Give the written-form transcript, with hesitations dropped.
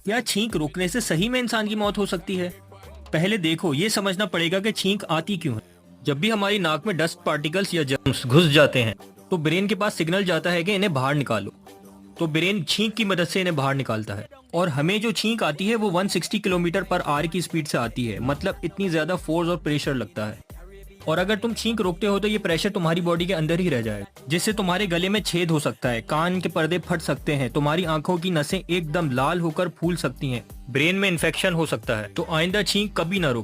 क्या छींक रोकने से सही में इंसान की मौत हो सकती है? पहले देखो, ये समझना पड़ेगा कि छींक आती क्यों है। जब भी हमारी नाक में डस्ट पार्टिकल्स या जर्म्स घुस जाते हैं तो ब्रेन के पास सिग्नल जाता है कि इन्हें बाहर निकालो। तो ब्रेन छींक की मदद से इन्हें बाहर निकालता है। और हमें जो छींक आती है वो 160 किलोमीटर पर आवर की स्पीड से आती है, मतलब इतनी ज्यादा फोर्स और प्रेशर लगता है। और अगर तुम छींक रोकते हो तो ये प्रेशर तुम्हारी बॉडी के अंदर ही रह जाए, जिससे तुम्हारे गले में छेद हो सकता है, कान के पर्दे फट सकते हैं, तुम्हारी आंखों की नसें एकदम लाल होकर फूल सकती हैं, ब्रेन में इन्फेक्शन हो सकता है। तो आइंदा छींक कभी ना रोको।